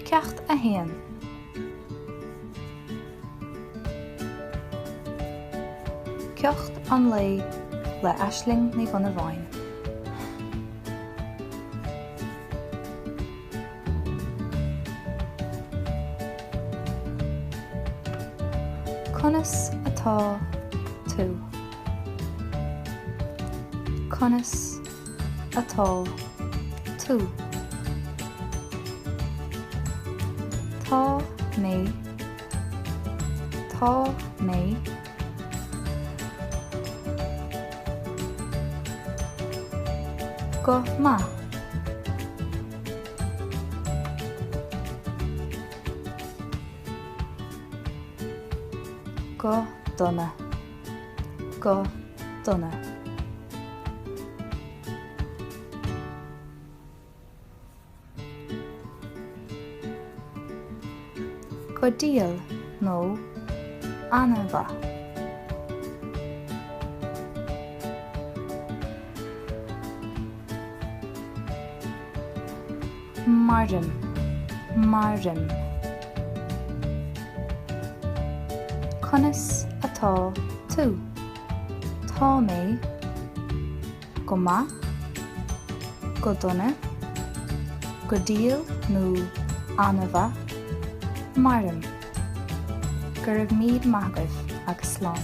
Ceacht a Haon. Ceacht an Lae le Aisling ní Bunabhain. Conas atá tú. Conas atá tú. Tá mé. Tá mé. Go ma. Go donna. Go donna. Go díal nó anamha. Mardim. Mardim. Conas atá tú. Tá mé. Go ma. Go donna. Go díal nó anamha. Mardim. Gur raibh míad maithagah agus slán.